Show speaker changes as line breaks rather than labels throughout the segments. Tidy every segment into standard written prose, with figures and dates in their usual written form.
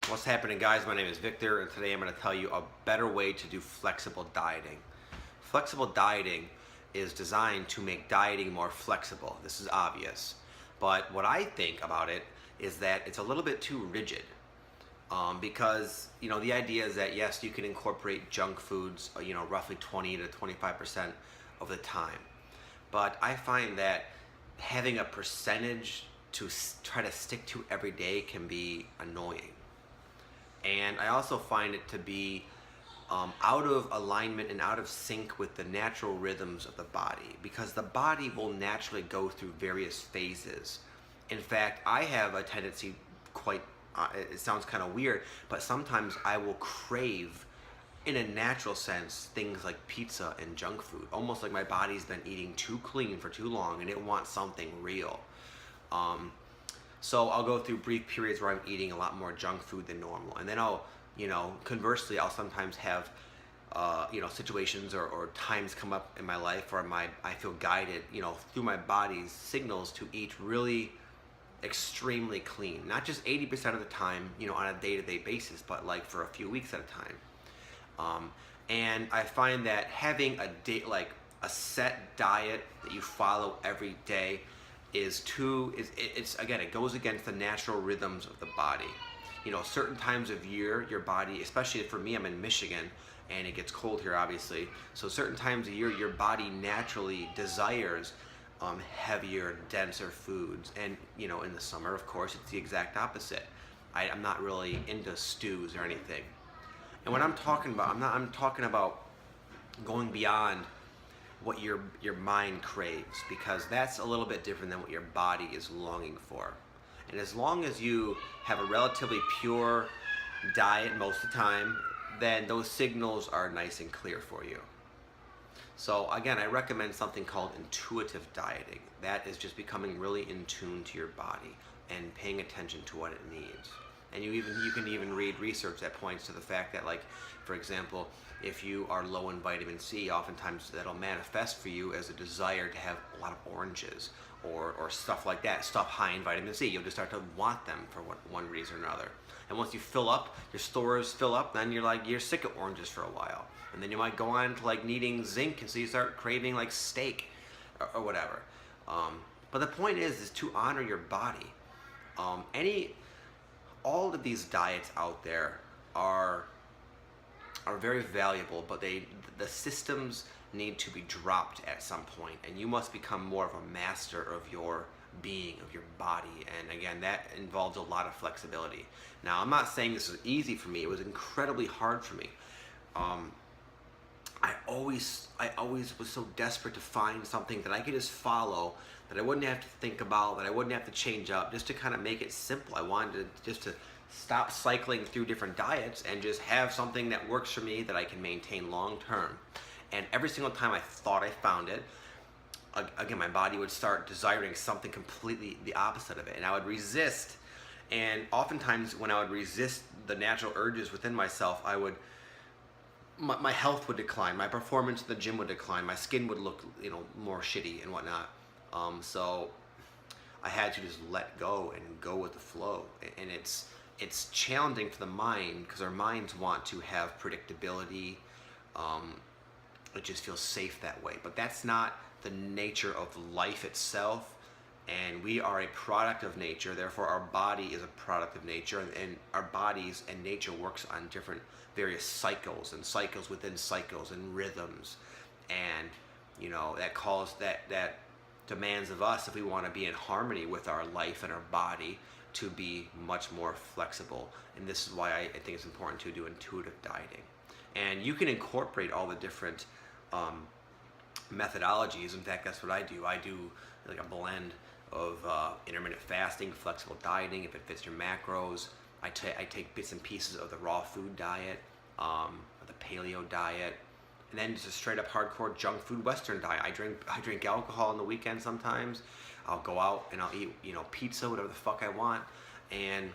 What's happening, guys? My name is Victor, and today I'm going to tell you a better way to do flexible dieting. Flexible dieting is designed to make dieting more flexible. This is obvious. But what I think about it is that it's a little bit too rigid. Because, the idea is that, yes, you can incorporate junk foods, roughly 20 to 25% of the time. But I find that having a percentage to try to stick to every day can be annoying. And I also find it to be out of alignment and out of sync with the natural rhythms of the body, because the body will naturally go through various phases. In fact, I have a tendency, it sounds kind of weird, but sometimes I will crave, in a natural sense, things like pizza and junk food, almost like my body's been eating too clean for too long and it wants something real. So I'll go through brief periods where I'm eating a lot more junk food than normal, and then conversely, I'll sometimes have, situations or times come up in my life where I feel guided, through my body's signals to eat really extremely clean, not just 80% of the time, on a day-to-day basis, but like for a few weeks at a time. And I find that having a set diet that you follow every day it goes against the natural rhythms of the body. Certain times of year, your body, especially for me, I'm in Michigan and it gets cold here, obviously. So certain times of year, your body naturally desires heavier, denser foods. And, in the summer, of course, it's the exact opposite. I'm not really into stews or anything. And what I'm talking about, I'm talking about going beyond what your mind craves, because that's a little bit different than what your body is longing for. And as long as you have a relatively pure diet most of the time, then those signals are nice and clear for you. So again, I recommend something called intuitive dieting. That is just becoming really in tune to your body and paying attention to what it needs. And you can even read research that points to the fact that, like, for example, if you are low in vitamin C, oftentimes that'll manifest for you as a desire to have a lot of oranges or stuff like that, stuff high in vitamin C. You'll just start to want them for one reason or another. And once you fill up, your stores fill up, then you're sick of oranges for a while. And then you might go on to like needing zinc, and so you start craving like steak or whatever. But the point is to honor your body. All of these diets out there are very valuable, but the systems need to be dropped at some point, and you must become more of a master of your being, of your body. And again, that involves a lot of flexibility. Now, I'm not saying this was easy for me. It was incredibly hard for me. I always was so desperate to find something that I could just follow, that I wouldn't have to think about, that I wouldn't have to change up, just to kind of make it simple. I wanted to stop cycling through different diets and just have something that works for me, that I can maintain long term. And every single time I thought I found it, again, my body would start desiring something completely the opposite of it, and I would resist. And oftentimes when I would resist the natural urges within myself, my health would decline, my performance in the gym would decline, my skin would look more shitty and whatnot. So I had to just let go and go with the flow. And it's challenging for the mind, because our minds want to have predictability. It just feels safe that way. But that's not the nature of life itself. And we are a product of nature, therefore our body is a product of nature, and our bodies and nature works on different various cycles and cycles within cycles and rhythms. And that demands of us, if we want to be in harmony with our life and our body, to be much more flexible. And this is why I think it's important to do intuitive dieting. And you can incorporate all the different methodologies. In fact, that's what I do. I do like a blend of intermittent fasting, flexible dieting, if it fits your macros. I take bits and pieces of the raw food diet, the paleo diet, and then just a straight up hardcore junk food Western diet. I drink alcohol on the weekend sometimes. I'll go out and I'll eat pizza, whatever the fuck I want. And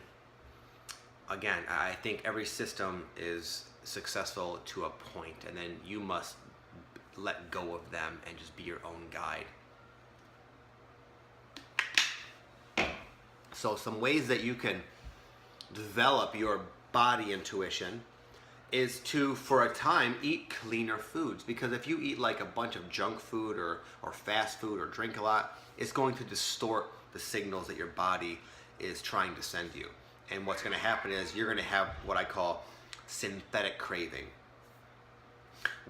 again, I think every system is successful to a point, and then you must let go of them and just be your own guide. So some ways that you can develop your body intuition is to, for a time, eat cleaner foods. Because if you eat like a bunch of junk food or fast food or drink a lot, it's going to distort the signals that your body is trying to send you. And what's going to happen is you're going to have what I call synthetic craving,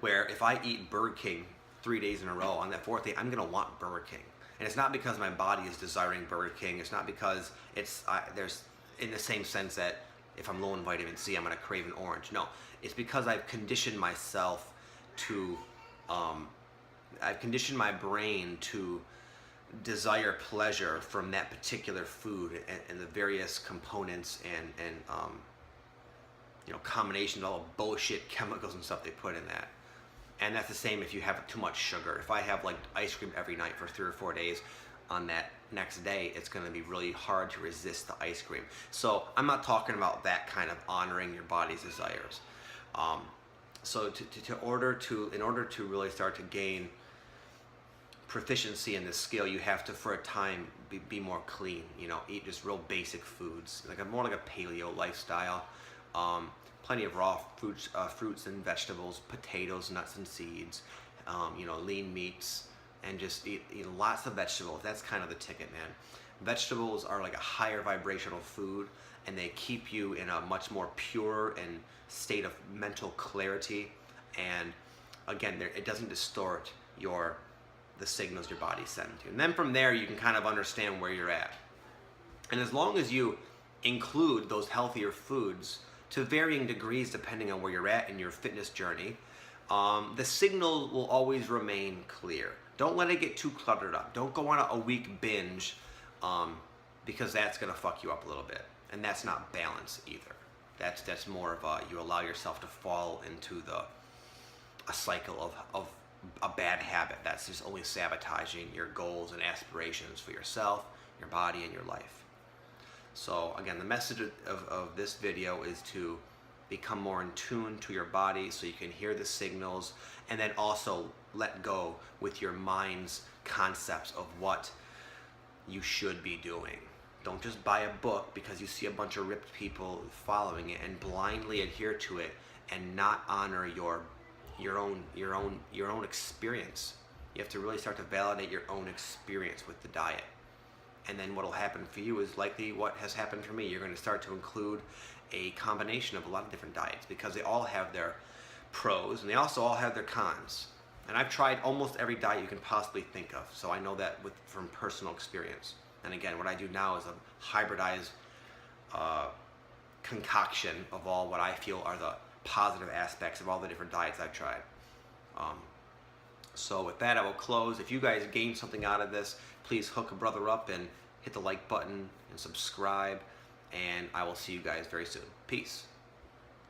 where if I eat Burger King 3 days in a row, on that fourth day, I'm going to want Burger King. And it's not because my body is desiring Burger King. It's not because there's in the same sense that if I'm low in vitamin C, I'm going to crave an orange. No, it's because I've conditioned myself to, I've conditioned my brain to desire pleasure from that particular food and the various components and combinations of all the bullshit chemicals and stuff they put in that. And that's the same if you have too much sugar. If I have like ice cream every night for 3 or 4 days, on that next day, it's going to be really hard to resist the ice cream. So I'm not talking about that kind of honoring your body's desires. So in order to really start to gain proficiency in this skill, you have to, for a time, be more clean. Eat just real basic foods, more like a paleo lifestyle. Plenty of raw fruits and vegetables, potatoes, nuts and seeds, lean meats, and just eat lots of vegetables. That's kind of the ticket, man. Vegetables are like a higher vibrational food, and they keep you in a much more pure and state of mental clarity. And again, it doesn't distort the signals your body sends you. And then from there, you can kind of understand where you're at. And as long as you include those healthier foods to varying degrees depending on where you're at in your fitness journey, the signal will always remain clear. Don't let it get too cluttered up. Don't go on a week binge, because that's going to fuck you up a little bit. And that's not balance either. That's more of you allow yourself to fall into a cycle of a bad habit that's just only sabotaging your goals and aspirations for yourself, your body, and your life. So again, the message of this video is to become more in tune to your body so you can hear the signals, and then also let go with your mind's concepts of what you should be doing. Don't just buy a book because you see a bunch of ripped people following it and blindly adhere to it and not honor your own experience. You have to really start to validate your own experience with the diet. And then what will happen for you is likely what has happened for me. You're going to start to include a combination of a lot of different diets, because they all have their pros and they also all have their cons. And I've tried almost every diet you can possibly think of, so I know that from personal experience. And again, what I do now is a hybridized concoction of all what I feel are the positive aspects of all the different diets I've tried. So with that, I will close. If you guys gained something out of this, please hook a brother up and hit the like button and subscribe, and I will see you guys very soon. Peace.